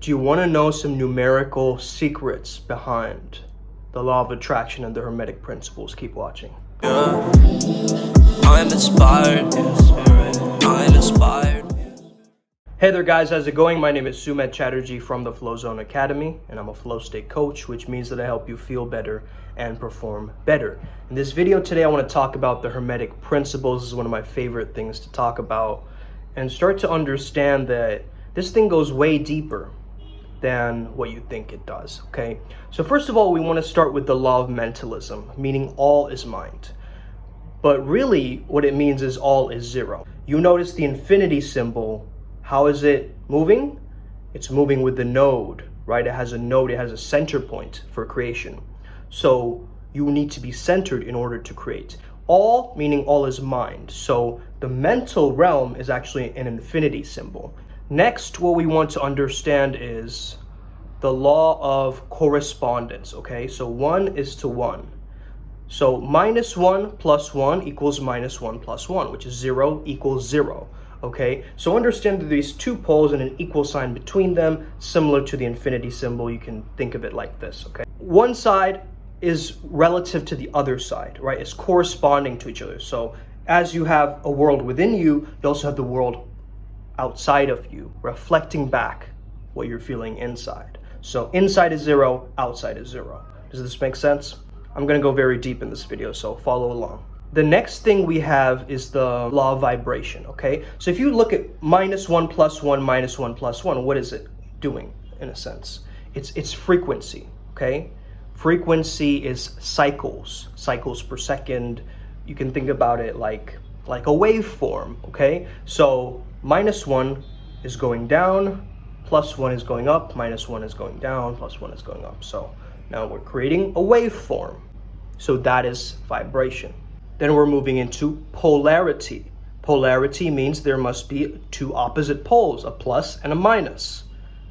Do you want to know some numerical secrets behind the law of attraction and the Hermetic principles? Keep watching. Yeah. I'm inspired. I'm inspired. Hey there guys, how's it going? My name is Sumedh Chatterjee from the Flow Zone Academy, and I'm a flow state coach, which means that I help you feel better and perform better. In this video today, I want to talk about the Hermetic principles. This is one of my favorite things to talk about, and start to understand that this thing goes way deeper than what you think it does, okay? So first of all, we want to start with the law of mentalism, meaning all is mind. But really, what it means is all is zero. You notice the infinity symbol. How is it moving? It's moving with the node, right? It has a node, it has a center point for creation. So you need to be centered in order to create. All, meaning all is mind. So the mental realm is actually an infinity symbol. Next, what we want to understand is the law of correspondence, okay? So 1 is to 1. So -1 plus 1 equals -1 plus 1, which is 0 equals 0, okay? So understand that these two poles and an equal sign between them, similar to the infinity symbol. You can think of it like this, okay? One side is relative to the other side, right? It's corresponding to each other. So as you have a world within you, you also have the world outside of you, reflecting back what you're feeling inside. So inside is 0, outside is 0. Does this make sense? I'm gonna go very deep in this video, so follow along. The next thing we have is the law of vibration, okay? So if you look at -1 plus 1, -1 plus 1, what is it doing in a sense? It's frequency, okay? Frequency is cycles per second. You can think about it like a waveform, okay? So -1 is going down, +1 is going up, -1 is going down, +1 is going up. So now we're creating a waveform. So that is vibration. Then we're moving into polarity. Polarity means there must be two opposite poles, a plus and a minus,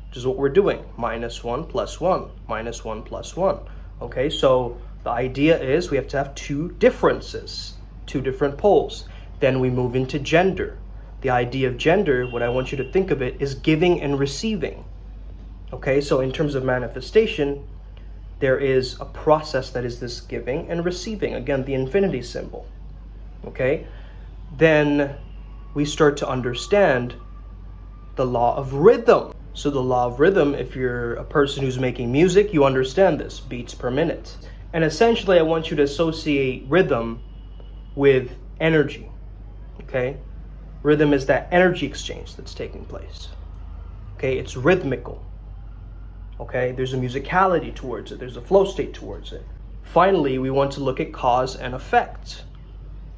which is what we're doing. -1 plus 1, -1 plus 1. Okay, so the idea is we have to have two differences, two different poles. Then we move into gender. The idea of gender, what I want you to think of it, is giving and receiving. Okay, so in terms of manifestation, there is a process that is this giving and receiving. Again, the infinity symbol. Okay, then we start to understand the law of rhythm. So the law of rhythm, if you're a person who's making music, you understand this, beats per minute. And essentially, I want you to associate rhythm with energy, okay? Rhythm is that energy exchange that's taking place, okay? It's rhythmical, okay? There's a musicality towards it. There's a flow state towards it. Finally, we want to look at cause and effect.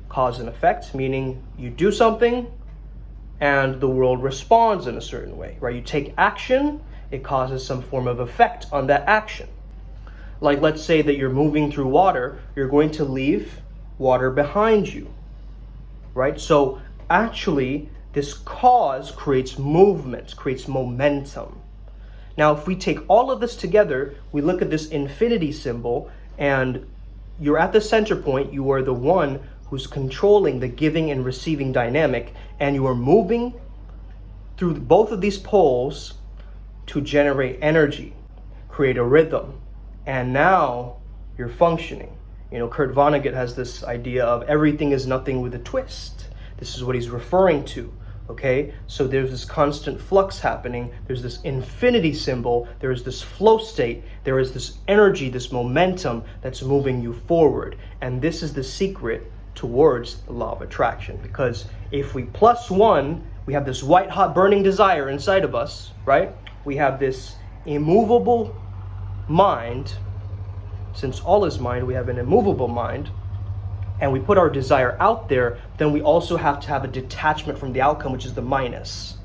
Cause and effect, meaning you do something and the world responds in a certain way, right? You take action, it causes some form of effect on that action. Like, let's say that you're moving through water, you're going to leave water behind you, right? So actually, this cause creates movement, creates momentum. Now, if we take all of this together, we look at this infinity symbol, and you're at the center point. You are the one who's controlling the giving and receiving dynamic, and you are moving through both of these poles to generate energy, create a rhythm, and now you're functioning. You know, Kurt Vonnegut has this idea of everything is nothing with a twist. This is what he's referring to, okay? So there's this constant flux happening. There's this infinity symbol. There is this flow state. There is this energy, this momentum that's moving you forward. And this is the secret towards the law of attraction. Because if we +1, we have this white hot burning desire inside of us, right? We have this immovable mind. Since all is mind, we have an immovable mind, and we put our desire out there, then we also have to have a detachment from the outcome, which is the minus.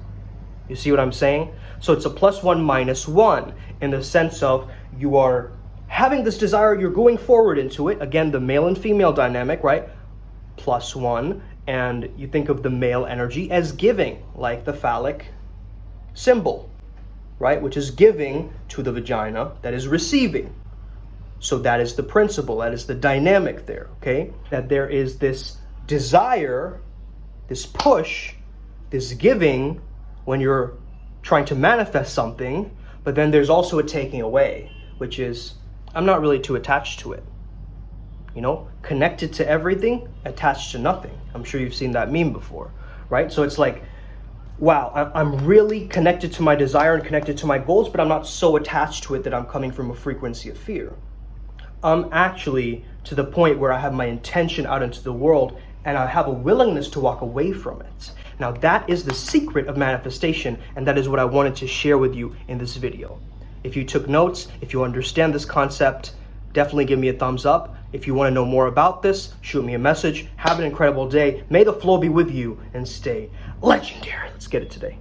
You see what I'm saying? So it's a +1 -1 in the sense of you are having this desire, you're going forward into it. Again, the male and female dynamic, right? +1, and you think of the male energy as giving, like the phallic symbol, right? Which is giving to the vagina that is receiving. So that is the principle, that is the dynamic there, okay? That there is this desire, this push, this giving when you're trying to manifest something, But then there's also a taking away, which is I'm not really too attached to it. You know, connected to everything, attached to nothing. I'm sure you've seen that meme before, right? So it's like, wow, I'm really connected to my desire and connected to my goals, but I'm not so attached to it that I'm coming from a frequency of fear. I'm actually to the point where I have my intention out into the world and I have a willingness to walk away from it. Now that is the secret of manifestation, and that is what I wanted to share with you in this video. If you took notes, if you understand this concept, definitely give me a thumbs up. If you want to know more about this, shoot me a message. Have an incredible day. May the flow be with you and stay legendary. Let's get it today.